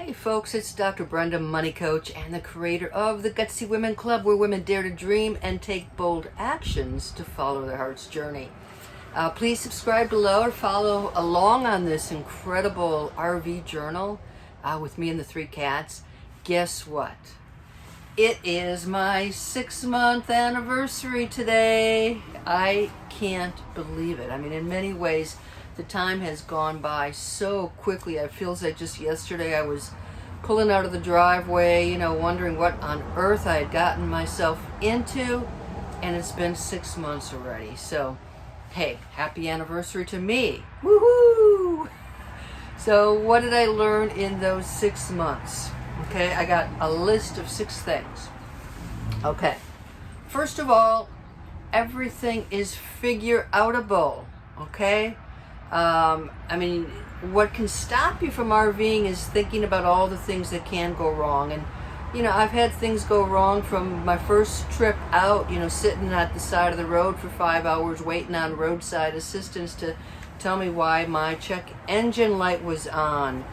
Hey folks, it's Dr. Brenda, money coach and the creator of the Gutsy Women Club, where women dare to dream and take bold actions to follow their heart's journey. Please subscribe below or follow along on this incredible RV journal with me and the three cats. Guess what? It is my 6-month anniversary today. I can't believe it. I mean, in many ways, the time has gone by so quickly. It feels like just yesterday I was pulling out of the driveway, wondering what on earth I had gotten myself into, and it's been 6 months already. So, hey, happy anniversary to me. Woohoo! So, what did I learn in those 6 months? Okay, I got a list of 6 things. Okay, first of all, everything is figureoutable, okay? I mean, what can stop you from RVing is thinking about all the things that can go wrong. And, I've had things go wrong from my first trip out, sitting at the side of the road for 5 hours waiting on roadside assistance to tell me why my check engine light was on,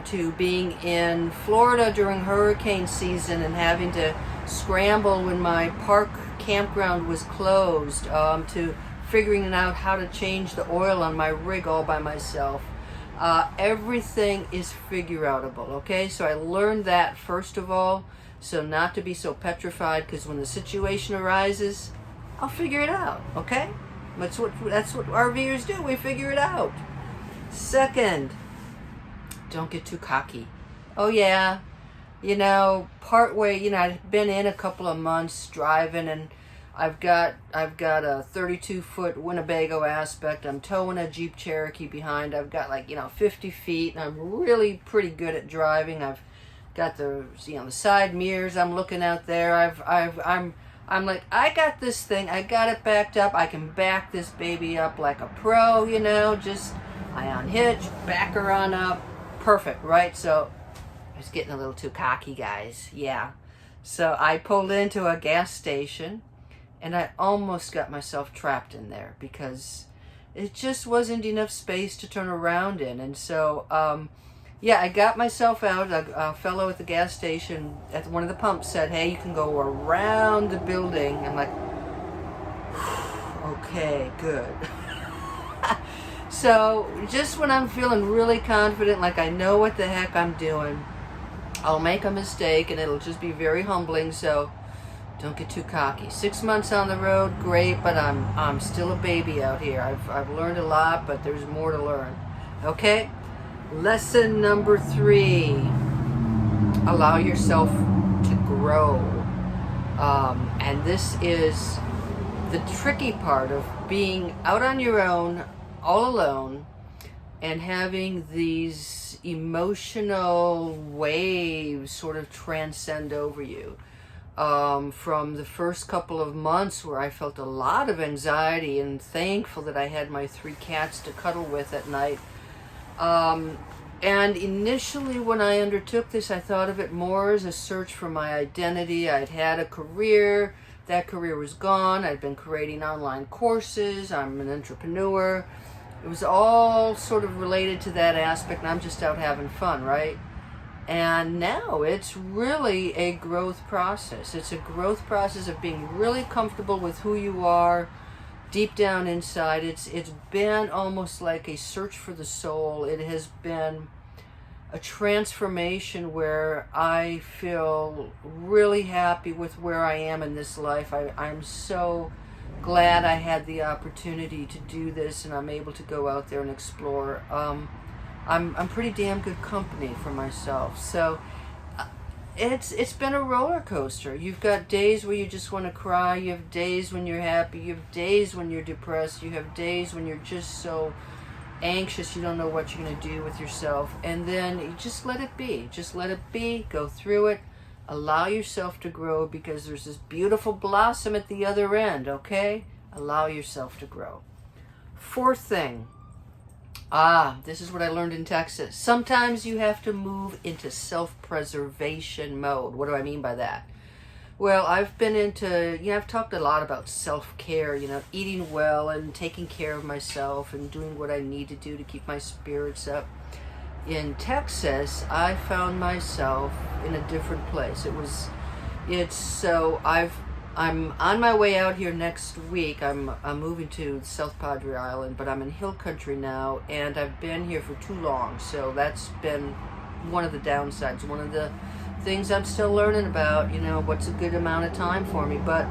to being in Florida during hurricane season and having to scramble when my park campground was closed, to figuring out how to change the oil on my rig all by myself. Everything is figureoutable, okay? So I learned that first of all, so not to be so petrified, because when the situation arises, I'll figure it out, okay? That's what RVers do. We figure it out. Second, don't get too cocky. Oh yeah, part way, I've been in a couple of months driving, and I've got a 32-foot Winnebago Aspect. I'm towing a Jeep Cherokee behind. I've got 50 feet, and I'm really pretty good at driving. I've got the the side mirrors. I'm looking out there. I'm like, I got this thing. I got it backed up. I can back this baby up like a pro. Just I unhitch, back her on up, perfect, right? So I was getting a little too cocky, guys. Yeah. So I pulled into a gas station, and I almost got myself trapped in there because it just wasn't enough space to turn around in. And so, I got myself out. A fellow at the gas station at one of the pumps said, hey, you can go around the building. I'm like, okay, good. So just when I'm feeling really confident, like I know what the heck I'm doing, I'll make a mistake and it'll just be very humbling. So don't get too cocky. 6 months on the road, great, but I'm still a baby out here. I've learned a lot, but there's more to learn. Okay? Lesson number 3. Allow yourself to grow. And this is the tricky part of being out on your own, all alone, and having these emotional waves sort of transcend over you. From the first couple of months where I felt a lot of anxiety and thankful that I had my 3 cats to cuddle with at night. And initially when I undertook this, I thought of it more as a search for my identity. I'd had a career. That career was gone. I'd been creating online courses. I'm an entrepreneur. It was all sort of related to that aspect, and I'm just out having fun, right? And now it's really a growth process. It's a growth process of being really comfortable with who you are deep down inside. It's been almost like a search for the soul. It has been a transformation where I feel really happy with where I am in this life. I'm so glad I had the opportunity to do this, and I'm able to go out there and explore. I'm pretty damn good company for myself. So it's been a roller coaster. You've got days where you just want to cry. You have days when you're happy. You have days when you're depressed. You have days when you're just so anxious you don't know what you're going to do with yourself. And then you just let it be. Just let it be. Go through it. Allow yourself to grow, because there's this beautiful blossom at the other end, okay? Allow yourself to grow. 4th thing. This is what I learned in Texas. Sometimes you have to move into self-preservation mode. What do I mean by that? Well, I've been into, I've talked a lot about self-care, eating well and taking care of myself and doing what I need to do to keep my spirits up. in Texas, I found myself in a different place. I'm on my way out here next week. I'm moving to South Padre Island, but I'm in hill country now, and I've been here for too long. So that's been one of the downsides. One of the things I'm still learning about, what's a good amount of time for me. But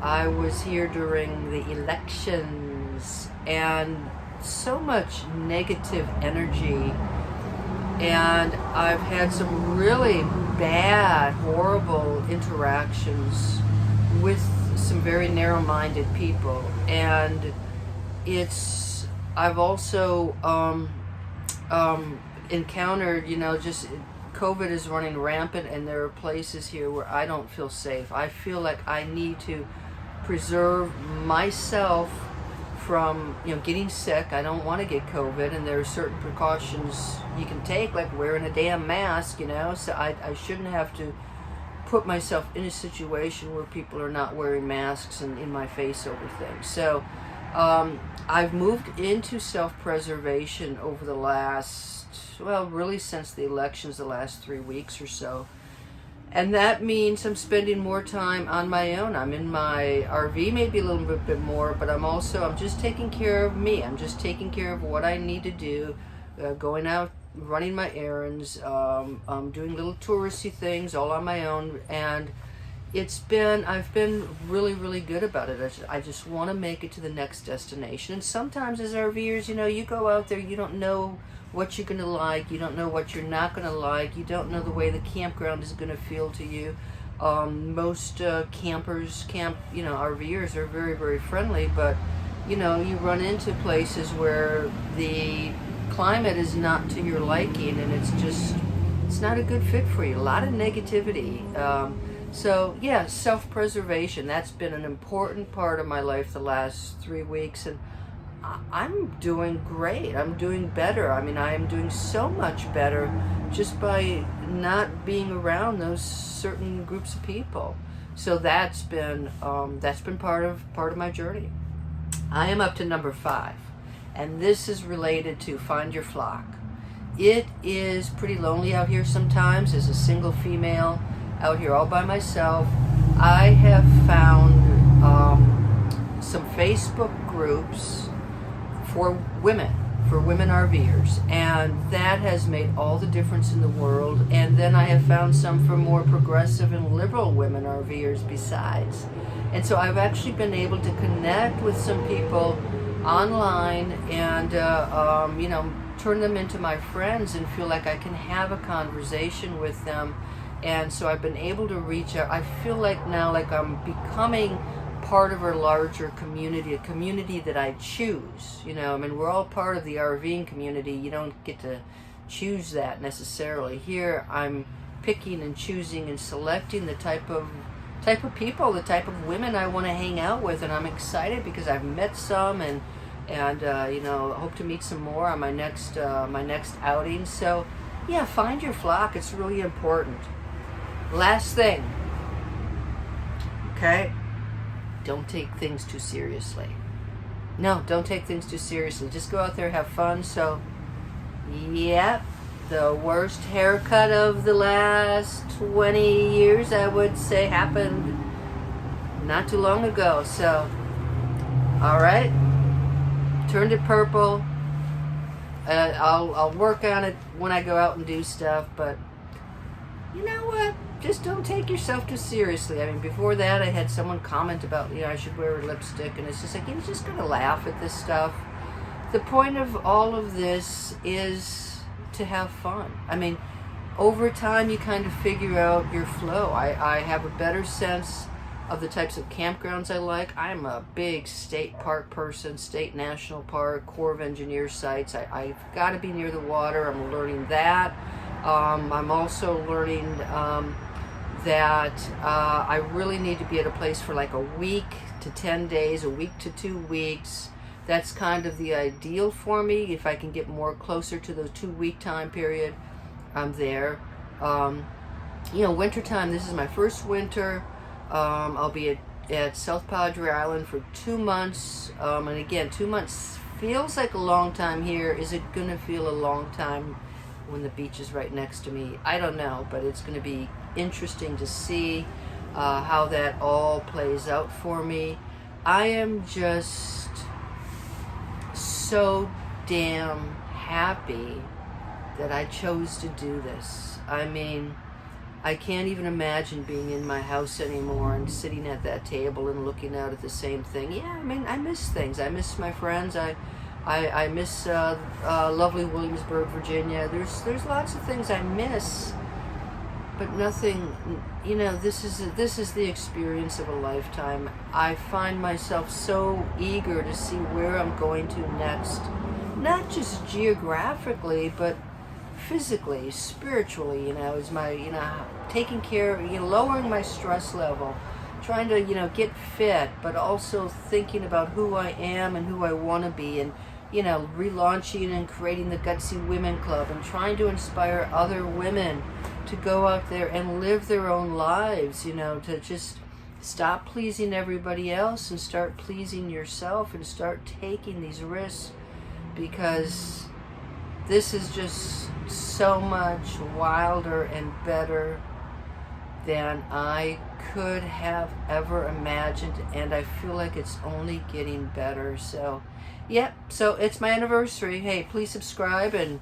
I was here during the elections, and so much negative energy, and I've had some really bad, horrible interactions with some very narrow-minded people. And I've also encountered, just COVID is running rampant, and there are places here where I don't feel safe. I feel like I need to preserve myself from getting sick. I don't want to get COVID, and there are certain precautions you can take, like wearing a damn mask, so I shouldn't have to put myself in a situation where people are not wearing masks and in my face over things. So I've moved into self-preservation over the last, really since the elections, the last 3 weeks or so. And that means I'm spending more time on my own. I'm in my RV maybe a little bit more, but I'm just taking care of me. I'm just taking care of what I need to do, going out, running my errands, doing little touristy things all on my own. And I've been really, really good about it. I just want to make it to the next destination. And sometimes as RVers, you go out there, you don't know what you're going to like, you don't know what you're not going to like, you don't know the way the campground is going to feel to you. Most RVers are very, very friendly, but you run into places where the climate is not to your liking, and it's not a good fit for you. A lot of negativity. So yeah, self-preservation, that's been an important part of my life the last 3 weeks, and I'm doing great. I'm doing better. I am doing so much better just by not being around those certain groups of people. So that's been part of my journey. I am up to number 5, and this is related to find your flock. It is pretty lonely out here sometimes as a single female out here all by myself. I have found some Facebook groups for women RVers, and that has made all the difference in the world. And then I have found some for more progressive and liberal women RVers besides. And so I've actually been able to connect with some people online and turn them into my friends and feel like I can have a conversation with them. And so I've been able to reach out. I feel like now like I'm becoming part of a larger community, a community that I choose. We're all part of the RVing community. You don't get to choose that necessarily. Here I'm picking and choosing and selecting the type of people, the type of women I want to hang out with, and I'm excited because I've met some and hope to meet some more on my next outing. So yeah, find your flock. It's really important. Last thing, okay? Don't take things too seriously. No, don't take things too seriously. Just go out there, have fun. So, yeah, the worst haircut of the last 20 years, I would say, happened not too long ago. So, all right, turned it purple. I'll work on it when I go out and do stuff, but you know what? Just don't take yourself too seriously. Before that, I had someone comment about, I should wear lipstick, and it's just like, you're just going to laugh at this stuff. The point of all of this is to have fun. Over time, you kind of figure out your flow. I have a better sense of the types of campgrounds I like. I'm a big state park person, state national park, Corps of Engineers sites. I've got to be near the water. I'm learning that. I'm also learning that I really need to be at a place for like a week to 10 days, a week to 2 weeks. That's kind of the ideal for me. If I can get more closer to the 2-week time period, I'm there. Wintertime, this is my first winter. I'll be at South Padre Island for 2 months. And again, 2 months feels like a long time here. Is it going to feel a long time when the beach is right next to me. I don't know, but it's going to be interesting to see how that all plays out for me. I am just so damn happy that I chose to do this. I mean, I can't even imagine being in my house anymore and sitting at that table and looking out at the same thing. Yeah, I mean, I miss things. I miss my friends. I miss lovely Williamsburg, Virginia. There's lots of things I miss, but nothing. You know, this is the experience of a lifetime. I find myself so eager to see where I'm going to next, not just geographically, but physically, spiritually. You know, is my taking care, lowering my stress level, trying to get fit, but also thinking about who I am and who I want to be, and relaunching and creating the Gutsy Women Club and trying to inspire other women to go out there and live their own lives, to just stop pleasing everybody else and start pleasing yourself and start taking these risks, because this is just so much wilder and better than I could have ever imagined, and I feel like it's only getting better. So so it's my anniversary. Hey, please subscribe, and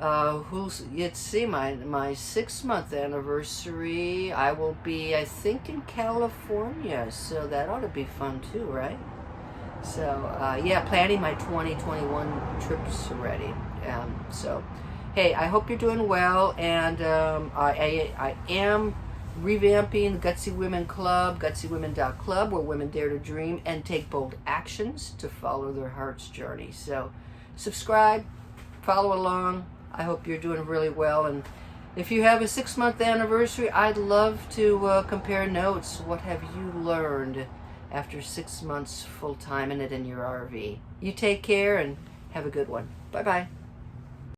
let's see, my 6-month anniversary, I will be, I think, in California, so that ought to be fun too, right? So planning my 2021 trips already. So hey, I hope you're doing well, and I am revamping the Gutsy Women Club, gutsywomen.club, where women dare to dream and take bold actions to follow their heart's journey. So subscribe, follow along. I hope you're doing really well, and if you have a 6-month anniversary, I'd love to compare notes. What have you learned after 6 months full-time in it in your RV? You take care and have a good one. Bye-bye.